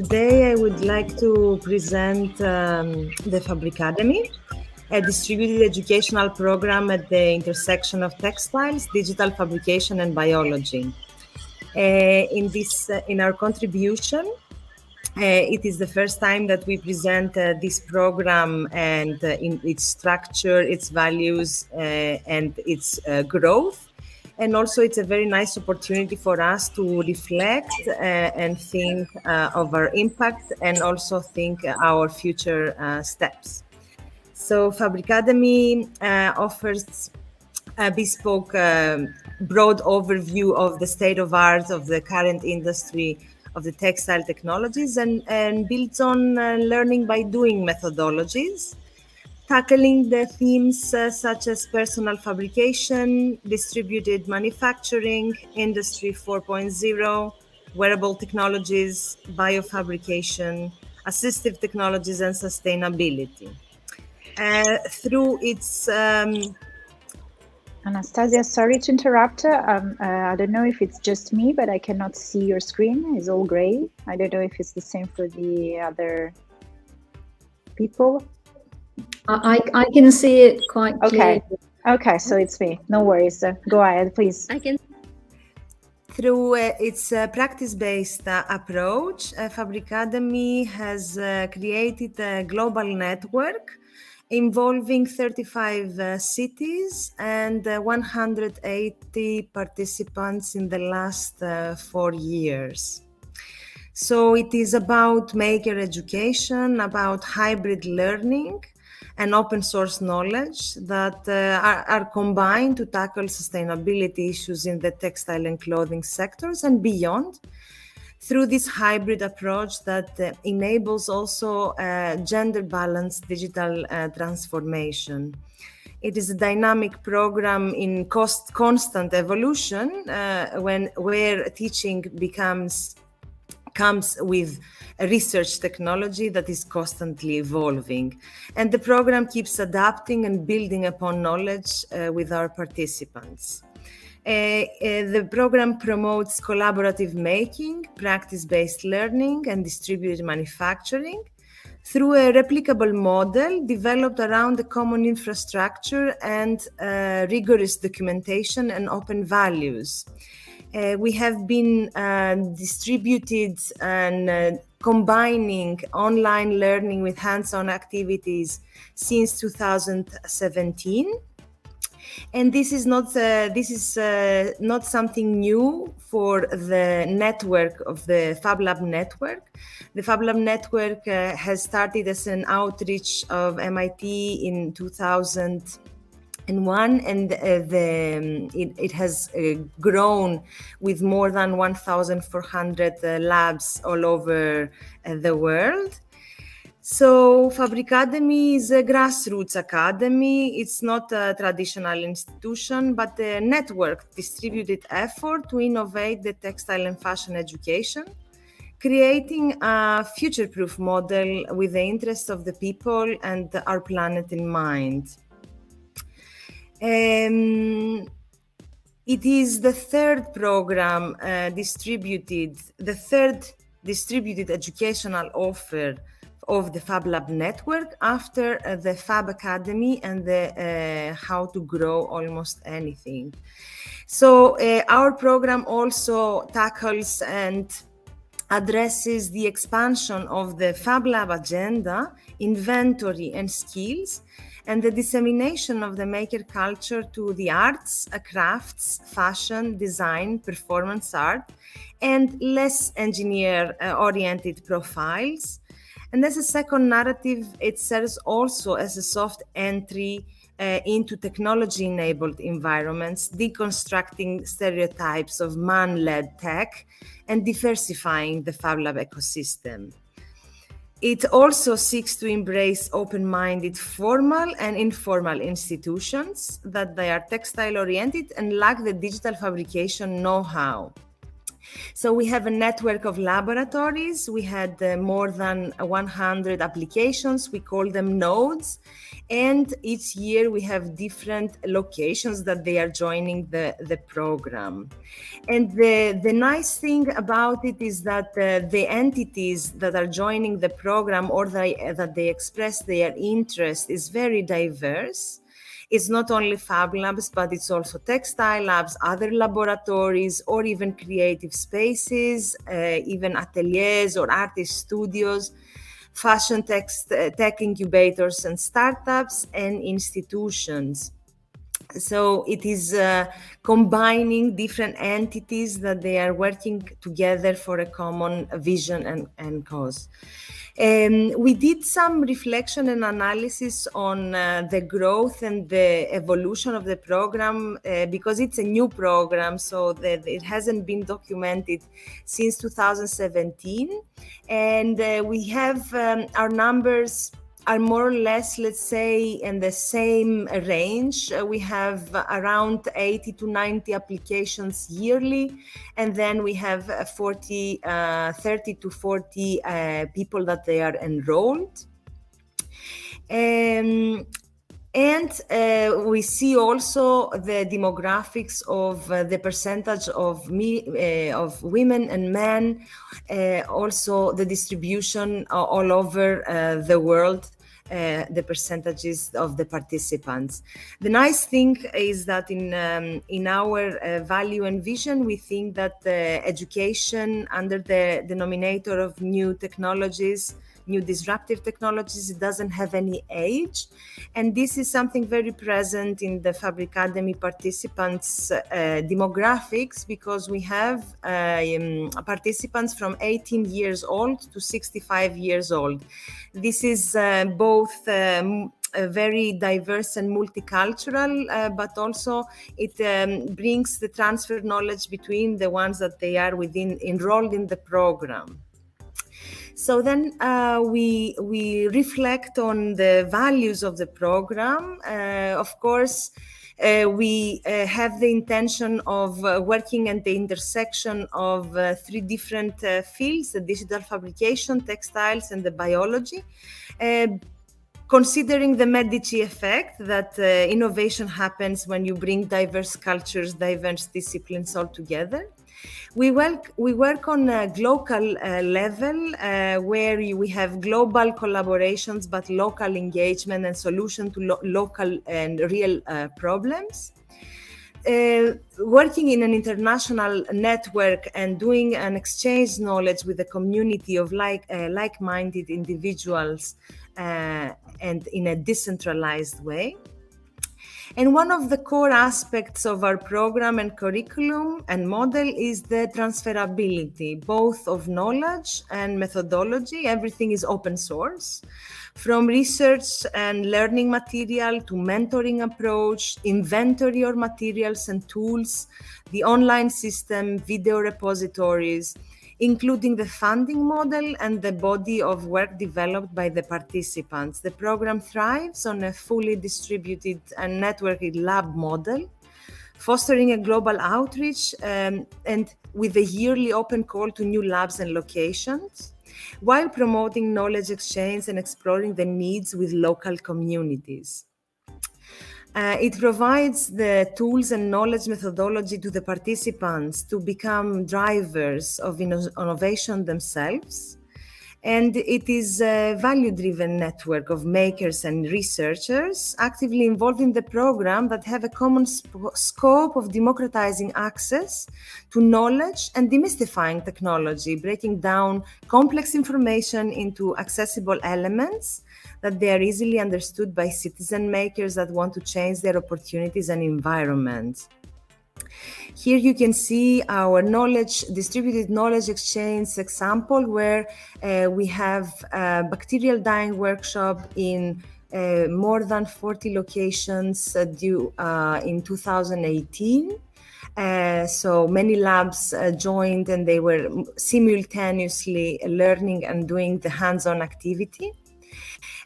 Today I would like to present the Fabricademy, a distributed educational program at the intersection of textiles, digital fabrication, and biology. In our contribution, it is the first time that we present this program and in its structure, its values, and its growth. And also it's a very nice opportunity for us to reflect and think of our impact and also think our future steps. So Fabricademy offers a bespoke broad overview of the state of art of the current industry of the textile technologies and builds on learning by doing methodologies, tackling the themes such as personal fabrication, distributed manufacturing, Industry 4.0, wearable technologies, biofabrication, assistive technologies, and sustainability. Through its Anastasia, sorry to interrupt. I don't know if it's just me, but I cannot see your screen. It's all gray. I don't know if it's the same for the other people. I can see it quite clearly. Okay, so it's me. No worries. Go ahead, please. Through its practice-based approach, Fabricademy has created a global network involving 35 cities and 180 participants in the last 4 years. So it is about maker education, about hybrid learning and open source knowledge that are combined to tackle sustainability issues in the textile and clothing sectors and beyond, through this hybrid approach that enables also gender balanced digital transformation. It is a dynamic program in constant evolution where teaching comes with a research technology that is constantly evolving. And the program keeps adapting and building upon knowledge with our participants. The program promotes collaborative making, practice-based learning, and distributed manufacturing through a replicable model developed around a common infrastructure and rigorous documentation and open values. We have been distributed and combining online learning with hands-on activities since 2017. And this is not something new for the network of the FabLab network. The FabLab network has started as an outreach of MIT in 2001, and it has grown with more than 1,400 labs all over the world. So Fabricademy is a grassroots academy. It's not a traditional institution, but a network distributed effort to innovate the textile and fashion education, creating a future-proof model with the interests of the people and our planet in mind. It is the third program the third distributed educational offer of the FabLab network after the Fab Academy and the How to Grow Almost Anything. So our program also tackles and addresses the expansion of the FabLab agenda, inventory and skills, and the dissemination of the maker culture to the arts, crafts, fashion, design, performance art, and less engineer-oriented profiles. And as a second narrative, it serves also as a soft entry into technology-enabled environments, deconstructing stereotypes of man-led tech and diversifying the FabLab ecosystem. It also seeks to embrace open-minded formal and informal institutions that they are textile-oriented and lack the digital fabrication know-how. So we have a network of laboratories. We had more than 100 applications. We call them nodes. And each year we have different locations that they are joining the program. And the nice thing about it is that the entities that are joining the program or that they express their interest is very diverse. It's not only Fab Labs, but it's also textile labs, other laboratories, or even creative spaces, even ateliers or artist studios, fashion tech incubators and startups, and institutions. So it is combining different entities that they are working together for a common vision and cause. We did some reflection and analysis on the growth and the evolution of the program because it's a new program, so that it hasn't been documented since 2017. And we have our numbers are more or less, let's say, in the same range. We have around 80 to 90 applications yearly, and then we have 30 to 40 people that they are enrolled. And we see also the demographics of the percentage of women and men, also the distribution all over the world, the percentages of the participants. The nice thing is that in our value and vision, we think that education under the denominator of new technologies, new disruptive technologies, it doesn't have any age. And this is something very present in the Fabricademy participants' demographics, because we have participants from 18 years old to 65 years old. This is both very diverse and multicultural, but also it brings the transfer knowledge between the ones that they are enrolled in the program. So then we reflect on the values of the program. Of course, we have the intention of working at the intersection of three different fields: the digital fabrication, textiles, and the biology. Considering the Medici effect, that innovation happens when you bring diverse cultures, diverse disciplines all together. We work on a global level where we have global collaborations, but local engagement and solution to local and real problems. Working in an international network and doing an exchange knowledge with a community of like-minded individuals and in a decentralized way. And one of the core aspects of our program and curriculum and model is the transferability, both of knowledge and methodology. Everything is open source, from research and learning material to mentoring approach, inventory or materials and tools, the online system, video repositories, including the funding model and the body of work developed by the participants. The program thrives on a fully distributed and networked lab model, fostering a global outreach and with a yearly open call to new labs and locations, while promoting knowledge exchange and exploring the needs with local communities. It provides the tools and knowledge methodology to the participants to become drivers of innovation themselves. And it is a value-driven network of makers and researchers actively involved in the program that have a common scope of democratizing access to knowledge and demystifying technology, breaking down complex information into accessible elements that they are easily understood by citizen makers that want to change their opportunities and environment. Here you can see our distributed knowledge exchange example, where we have a bacterial dyeing workshop in more than 40 locations in 2018. So many labs joined, and they were simultaneously learning and doing the hands-on activity.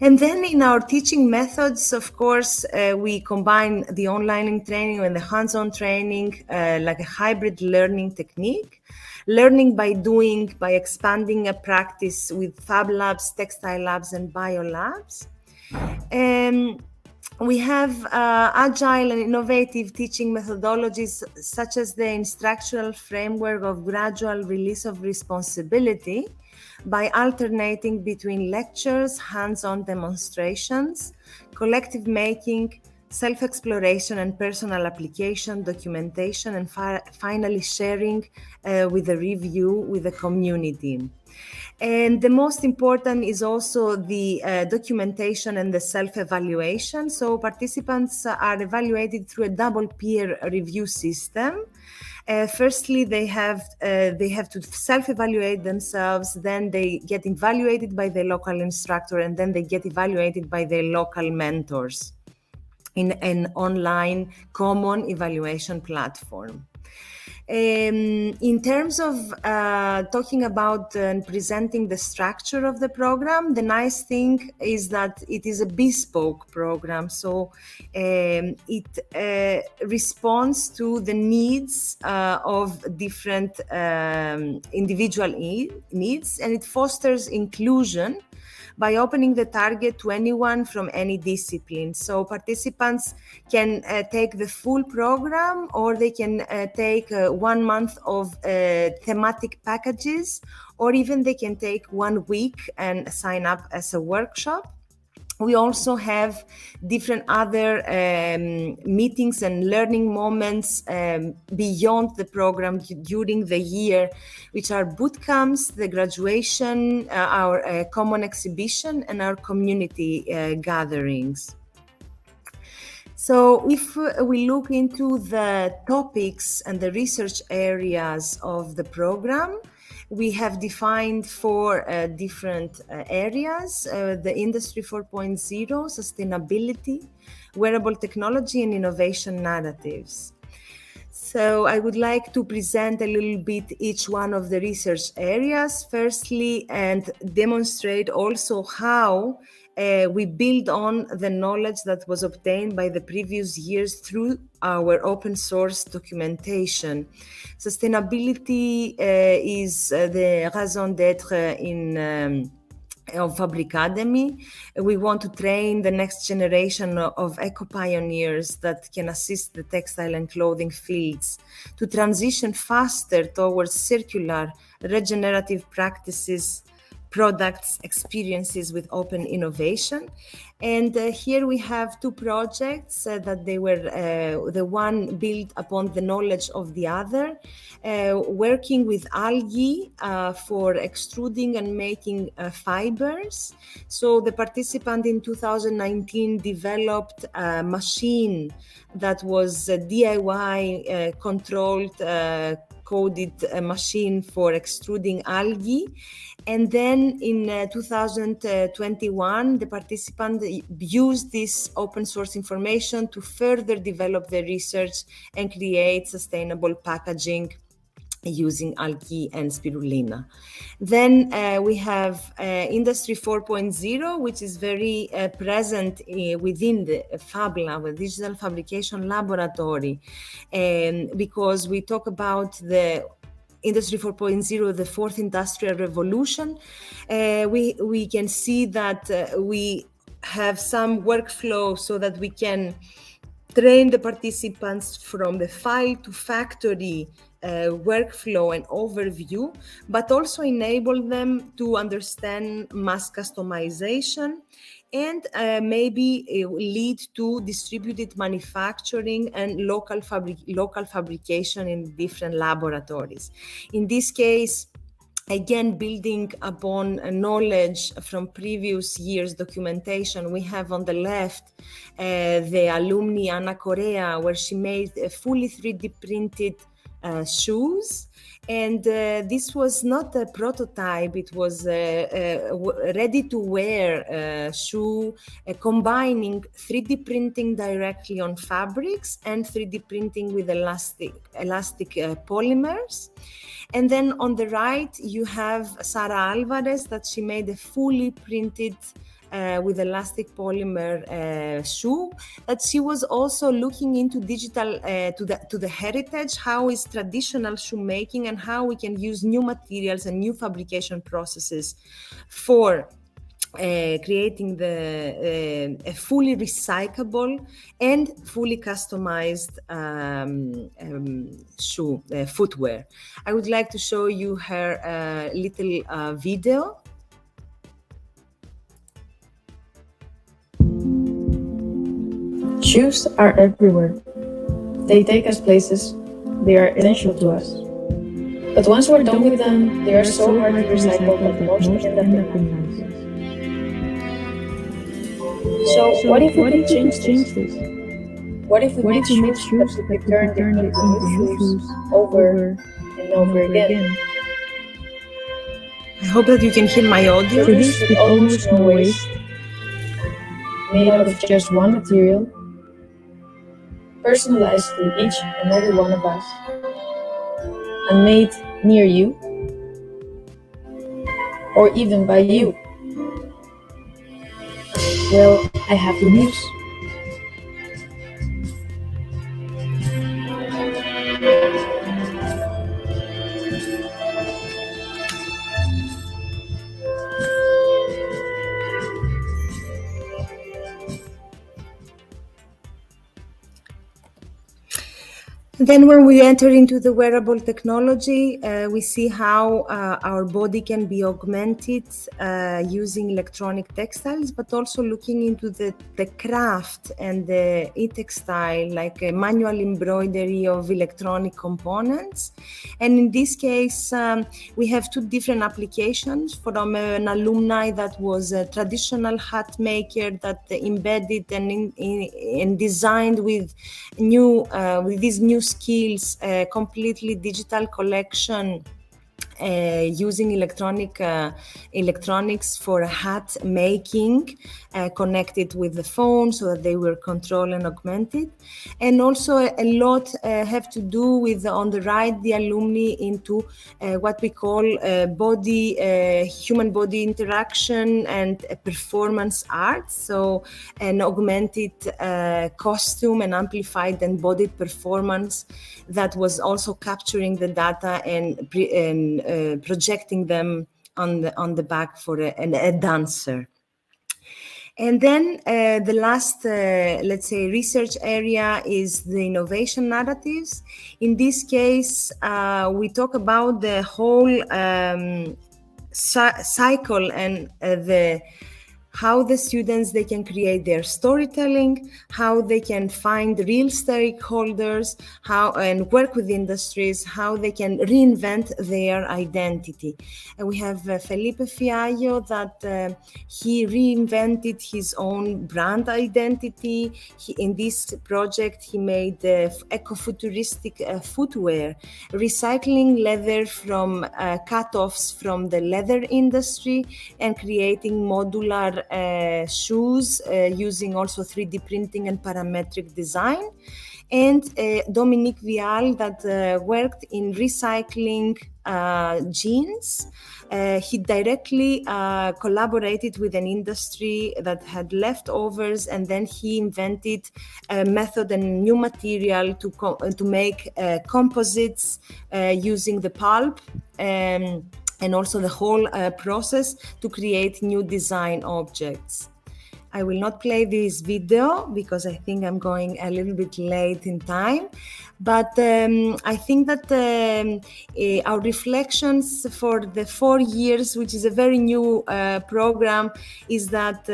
And then in our teaching methods, of course, we combine the online training and the hands-on training, like a hybrid learning technique. Learning by doing, by expanding a practice with Fab Labs, textile labs, and bio labs. We have agile and innovative teaching methodologies, such as the instructional framework of gradual release of responsibility by alternating between lectures, hands-on demonstrations, collective making, self-exploration and personal application, documentation, and finally sharing with a review with the community. And the most important is also the documentation and the self-evaluation. So participants are evaluated through a double peer review system. Firstly, they have to self-evaluate themselves, then they get evaluated by the local instructor, and then they get evaluated by their local mentors in an online common evaluation platform. In terms of talking about and presenting the structure of the program, the nice thing is that it is a bespoke program. So it responds to the needs of different individual needs, and it fosters inclusion by opening the target to anyone from any discipline. So participants can take the full program, or they can take 1 month of thematic packages, or even they can take 1 week and sign up as a workshop. We also have different other meetings and learning moments beyond the program during the year, which are boot camps, the graduation, our common exhibition, and our community gatherings. So if we look into the topics and the research areas of the program, we have defined 4 different areas: the Industry 4.0, sustainability, wearable technology, and innovation narratives. So I would like to present a little bit each one of the research areas firstly, and demonstrate also how we build on the knowledge that was obtained by the previous years through our open source documentation. Sustainability is the raison d'être of Fabricademy. We want to train the next generation of eco-pioneers that can assist the textile and clothing fields to transition faster towards circular, regenerative practices, products, experiences with open innovation. And here we have 2 projects that they were the one built upon the knowledge of the other, working with algae for extruding and making fibers. So the participant in 2019 developed a machine that was a DIY controlled coded machine for extruding algae. And then in 2021, the participant used this open source information to further develop the research and create sustainable packaging using algae and spirulina. Then we have Industry 4.0, which is very present within the Fab Lab, a digital fabrication laboratory, because we talk about the Industry 4.0, the 4th industrial revolution. We can see that we have some workflow so that we can train the participants from the file to factory workflow and overview, but also enable them to understand mass customization and maybe lead to distributed manufacturing and local fabrication in different laboratories. In this case, again, building upon knowledge from previous years' documentation, we have on the left the alumni Anna Correa, where she made a fully 3D printed shoes. And this was not a prototype, it was a ready-to-wear shoe, combining 3D printing directly on fabrics and 3D printing with elastic polymers. And then on the right, you have Sara Alvarez, that she made a fully printed with elastic polymer shoe, that she was also looking into digital to the heritage, how is traditional shoemaking and how we can use new materials and new fabrication processes for creating a fully recyclable and fully customized shoe footwear. I would like to show you her little video. Shoes are everywhere. They take us places. They are essential to us. But once we're done with them, they are so hard to recycle that most end up in landfills. So what if we could change this? What if we made shoes that could be turned into new shoes over and over again? I hope that you can hear my audio. Produced with almost no waste, made out of just one material, personalized to each and every one of us, and made near you, or even by you. Well, I have the news. Then when we enter into the wearable technology, we see how our body can be augmented using electronic textiles, but also looking into the craft and the e-textile, like a manual embroidery of electronic components. And in this case, we have two different applications from an alumni that was a traditional hat maker that embedded and designed with these new skills, completely digital collection using electronics for hat making, connected with the phone so that they were controlled and augmented. And also a lot have to do with, on the right, the alumni into what we call human body interaction and performance art. So an augmented costume and amplified embodied performance that was also capturing the data and projecting them on the back for a dancer. And then the last, let's say, research area is the innovation narratives. In this case, we talk about the whole cycle and how the students, they can create their storytelling, how they can find real stakeholders, and work with industries, how they can reinvent their identity. And we have Felipe Fiallo that he reinvented his own brand identity. In this project, he made eco-futuristic footwear, recycling leather from cut-offs from the leather industry and creating modular shoes using also 3D printing and parametric design. And Dominique Vial that worked in recycling jeans. He directly collaborated with an industry that had leftovers, and then he invented a method and new material to make composites using the pulp. And also the whole process to create new design objects. I will not play this video because I think I'm going a little bit late in time, but I think that our reflections for the 4 years, which is a very new program, is that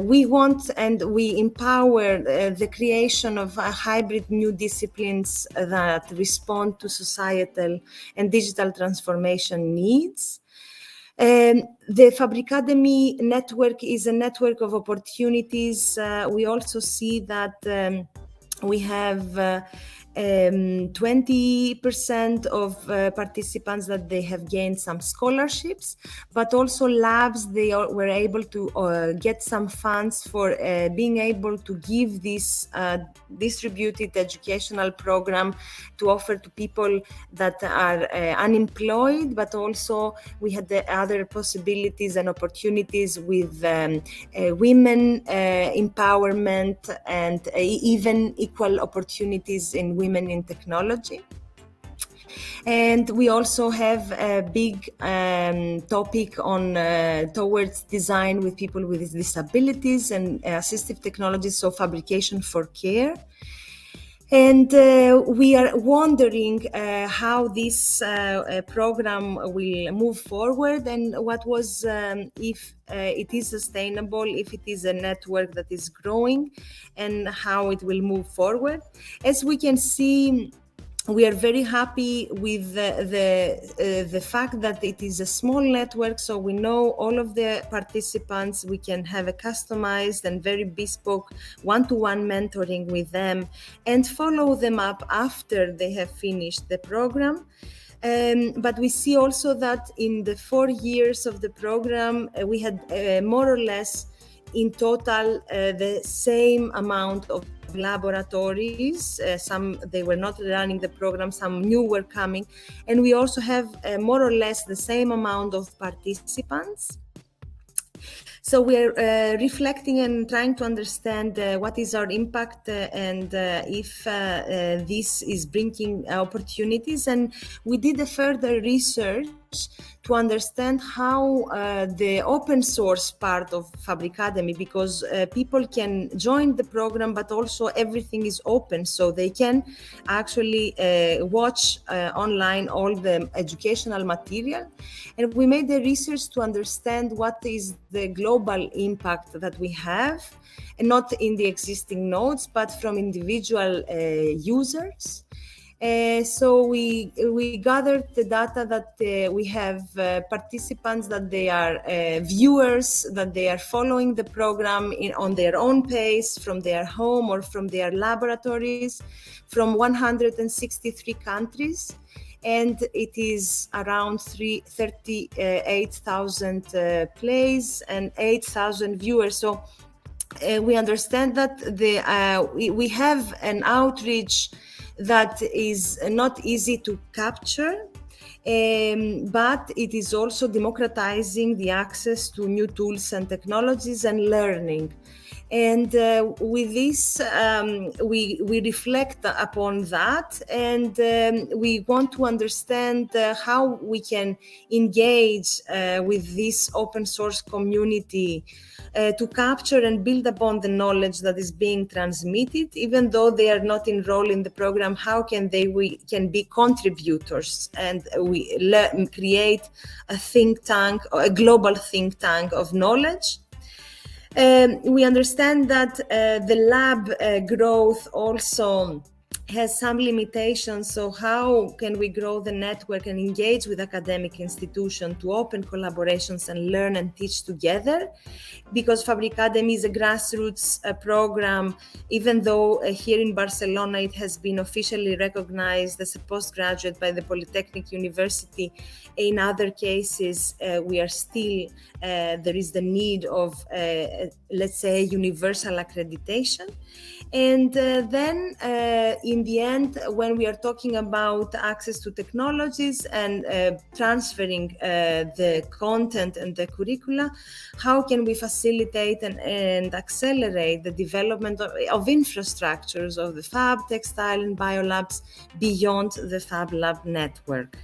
we want and we empower the creation of hybrid new disciplines that respond to societal and digital transformation needs. The Fabricademy network is a network of opportunities. We also see that we have 20% of participants that they have gained some scholarships, but also labs, they were able to get some funds for being able to give this distributed educational program to offer to people that are unemployed, but also we had the other possibilities and opportunities with women empowerment and even equal opportunities in women in technology. And we also have a big topic on towards design with people with disabilities and assistive technologies, so fabrication for care. And we are wondering how this program will move forward, and what was, if it is sustainable, if it is a network that is growing, and how it will move forward. As we can see, we are very happy with the fact that it is a small network, so we know all of the participants. We can have a customized and very bespoke one-to-one mentoring with them and follow them up after they have finished the program. But we see also that in the 4 years of the program, we had more or less in total the same amount of laboratories. Some they were not running the program, some new were coming, and we also have more or less the same amount of participants. So we're reflecting and trying to understand what is our impact and if this is bringing opportunities. And we did a further research to understand how the open source part of Fabricademy, because people can join the program, but also everything is open, so they can actually watch online all the educational material. And we made the research to understand what is the global impact that we have, and not in the existing nodes, but from individual users. So we gathered the data that we have participants, that they are viewers, that they are following the program on their own pace, from their home or from their laboratories, from 163 countries. And it is around 38,000 plays and 8,000 viewers. So we understand that we have an outreach that is not easy to capture, but it is also democratizing the access to new tools and technologies and learning. And with this, we reflect upon that, and we want to understand how we can engage with this open source community to capture and build upon the knowledge that is being transmitted. Even though they are not enrolled in the program, how can we can be contributors, and we create a think tank, or a global think tank of knowledge. We understand that the lab growth also has some limitations. So how can we grow the network and engage with academic institutions to open collaborations and learn and teach together? Because Fabricademy is a grassroots program, even though here in Barcelona it has been officially recognized as a postgraduate by the Polytechnic University. In other cases, we are still, there is the need of, let's say, universal accreditation. And then in the end, when we are talking about access to technologies and transferring the content and the curricula, how can we facilitate and accelerate the development of infrastructures of the Fab, Textile and Biolabs beyond the Fab Lab network?